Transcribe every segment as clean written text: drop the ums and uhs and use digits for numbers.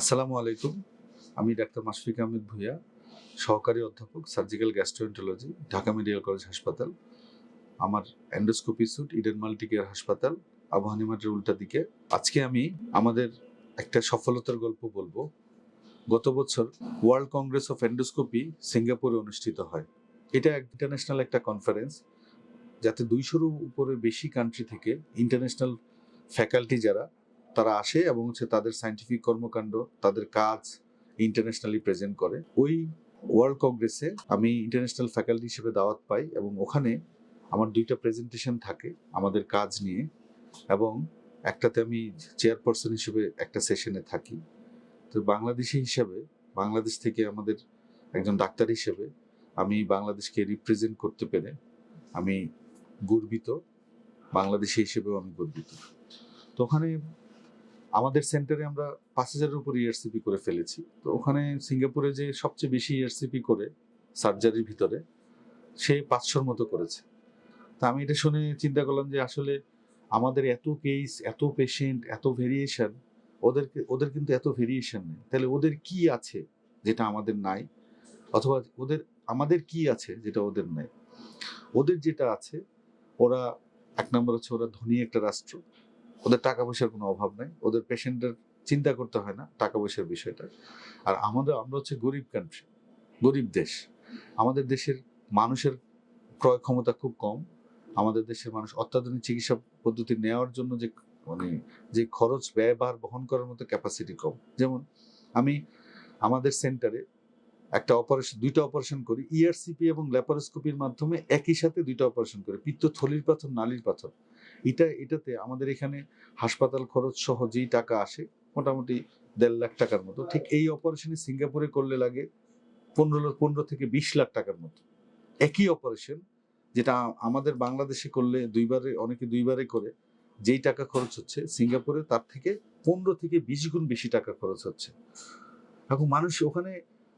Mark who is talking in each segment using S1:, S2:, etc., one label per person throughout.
S1: আসসালামু আলাইকুম। আমি ডাক্তার মাশফিক আহমেদ ভূঁইয়া, সহকারী অধ্যাপক surgical gastroenterology, Dhaka medical college হাসপাতাল। আমার endoscopy suite Eden multi care হাসপাতাল, আবু হানিমাটের উল্টা দিকে। আজকে আমি আমাদের একটা সফলতার গল্প বলবো। গত বছর ওয়ার্ল্ড কংগ্রেস অফ এন্ডোস্কোপি সিঙ্গাপুরে অনুষ্ঠিত হয়। এটা ইন্টারন্যাশনাল একটা কনফারেন্স, যাতে 200-র উপরে বেশি কান্ট্রি থেকে ইন্টারন্যাশনাল ফ্যাকাল্টি যারা তারা আসে এবং তাদের সায়েন্টিফিক কর্মকাণ্ড, তাদের কাজ ইন্টারন্যাশনালি প্রেজেন্ট করে। ওই ওয়ার্ল্ড কংগ্রেসে আমি ইন্টারন্যাশনাল ফ্যাকাল্টি হিসেবে দাওয়াত পাই এবং ওখানে আমার 2টা প্রেজেন্টেশন থাকে আমাদের কাজ নিয়ে, এবং একটাতে আমি চেয়ারপারসন হিসেবে একটা সেশনে থাকি। তো বাংলাদেশি হিসেবে, বাংলাদেশ থেকে আমাদের একজন ডাক্তার হিসেবে আমি বাংলাদেশকে রিপ্রেজেন্ট করতে পেরে আমি গর্বিত। বাংলাদেশি হিসেবেও আমি গর্বিত। তো ওখানে আমাদের সেন্টারে আমরা 5,000-এর উপর ইআরসিপি করে ফেলেছি। তো ওখানে সিঙ্গাপুরে যে সবচেয়ে বেশি ইআরসিপি করে সার্জারির ভিতরে, সে 500-র মতো করেছে। তা আমি এটা শুনে চিন্তা করলাম যে আসলে আমাদের এত কেস, এত পেশেন্ট, এত ভেরিয়েশন, ওদের কিন্তু এত ভেরিয়েশন নেই। তাহলে ওদের কি আছে যেটা আমাদের নাই? অথবা আমাদের কি আছে যেটা ওদের নেই? ওদের যেটা আছে, ওরা 1 নম্বর হচ্ছে ওরা ধনী একটা রাষ্ট্র। ওদের টাকা পয়সার কোনো অভাব নাই। ওদের পেশেন্টের চিন্তা করতে হয় না টাকা পয়সার বিষয়টা। আর আমরা হচ্ছে গরিব কান্ট্রি, গরিব দেশ। আমাদের দেশের মানুষের ক্রয় ক্ষমতা খুব কম। আমাদের দেশের মানুষ অত্যাধুনিক চিকিৎসা পদ্ধতি নেওয়ার জন্য মানে যে খরচ ব্যয়ভার বহন করার মতো ক্যাপাসিটি কম। যেমন আমি আমাদের সেন্টারে একটা অপারেশন, 2টা অপারেশন করি ইআরসিপি এবং ল্যাপারোস্কোপির মাধ্যমে একই সাথে 2টা অপারেশন করি। পিত্তথলির পাথর, নালীর পাথর। এটাতে আমাদের এখানে হাসপাতাল খরচ সহ যেই টাকা আসে মোটামুটি 1.5 লাখ টাকার মতো। ঠিক এই অপারেশনে সিঙ্গাপুরে করলে লাগে 15 থেকে 20 লাখ টাকার মতো। একই অপারেশন, যেটা আমাদের বাংলাদেশে করলে অনেকে 2বারে করে যেই টাকা খরচ হচ্ছে, সিঙ্গাপুরে তার থেকে 15 থেকে 20 গুণ বেশি টাকা খরচ হচ্ছে। এখন মানুষ ওখানে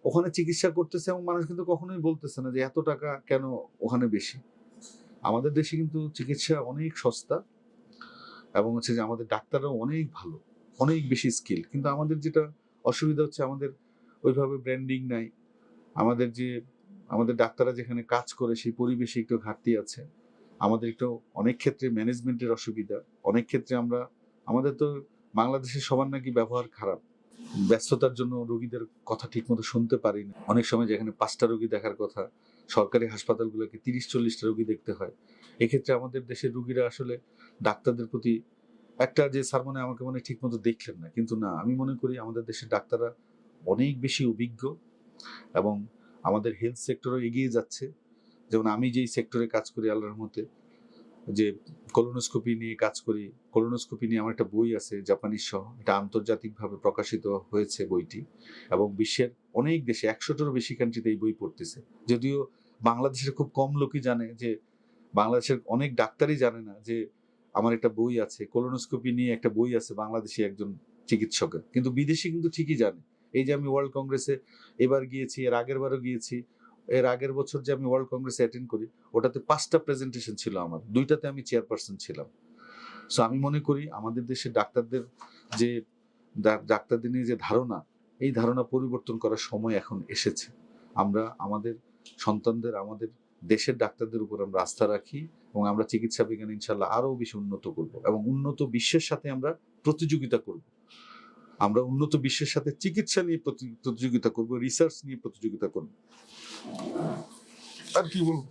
S1: ওখানে চিকিৎসা করতেছে এবং মানুষ কিন্তু কখনোই বলতেছে না যে এত টাকা কেন ওখানে বেশি। আমাদের দেশে কিন্তু চিকিৎসা অনেক সস্তা এবং যে আমাদের ডাক্তাররাও অনেক ভালো, অনেক বেশি স্কিল। কিন্তু আমাদের যেটা অসুবিধা হচ্ছে, আমাদের ওইভাবে ব্র্যান্ডিং নাই। আমাদের ডাক্তাররা যেখানে কাজ করে সেই পরিবেশে একটু ঘাটতি আছে। আমাদের একটু অনেক ক্ষেত্রে ম্যানেজমেন্টের অসুবিধা। অনেক ক্ষেত্রে আমাদের তো বাংলাদেশের সবার নাকি ব্যবহার খারাপ। ব্যস্ততার জন্য রোগীদের কথা ঠিকমতো শুনতে পারি না। অনেক সময় যেখানে 5টা রোগী দেখার কথা, সরকারি হাসপাতালগুলোকে 30-40টা রোগী দেখতে হয়। এক্ষেত্রে আমাদের দেশের রোগীরা আসলে ডাক্তারদের প্রতি একটা যে স্যার আমাকে ঠিকমতো দেখলেন না। কিন্তু না, আমি মনে করি আমাদের দেশের ডাক্তাররা অনেক বেশি অভিজ্ঞ এবং আমাদের হেলথ সেক্টরও এগিয়ে যাচ্ছে। যেমন আমি যেই সেক্টরে কাজ করি, আল্লাহর রহমতে, যে কোলোনোস্কোপি নিয়ে কাজ করি। কোলোনোস্কোপি নিয়ে আমার একটা বই আছে জাপানিজ সহ। এটা আন্তর্জাতিকভাবে প্রকাশিত হয়েছে বইটি, এবং বিশ্বের অনেক দেশে 100টারও বেশি কান্ট্রিতে এই বই পড়তেছে। যদিও বাংলাদেশের খুব কম লোকই জানে, যে বাংলাদেশের অনেক ডাক্তারই জানে না যে আমার একটা বই আছে, কোলোনোস্কোপি নিয়ে একটা বই আছে বাংলাদেশি একজন চিকিৎসকের। কিন্তু বিদেশি কিন্তু ঠিকই জানে। এই যে আমি ওয়ার্ল্ড কংগ্রেসে এবার গিয়েছি, এর আগের বারও গিয়েছি, এর আগের বছর যে আমি ওয়ার্ল্ড কংগ্রেসে অ্যাটেন্ড করি, ওটাতে 5টা প্রেজেন্টেশন ছিল আমার, 2টাতে আমি চেয়ারপারসন ছিলাম। সো আমি মনে করি আমাদের দেশের যে ডাক্তারদের নিয়ে যে ধারণা, এই ধারণা পরিবর্তন করার সময় এখন এসেছে। আমরা আমাদের সন্তানদের, আমাদের দেশের ডাক্তারদের উপর আমরা আস্থা রাখি এবং আমরা চিকিৎসা বিজ্ঞান ইনশাল্লাহ আরো বেশি উন্নত করব এবং উন্নত বিশ্বের সাথে আমরা প্রতিযোগিতা করব। আমরা উন্নত বিশ্বের সাথে চিকিৎসা নিয়ে প্রতিযোগিতা করব, রিসার্চ নিয়ে প্রতিযোগিতা করব। আর কি বলবো?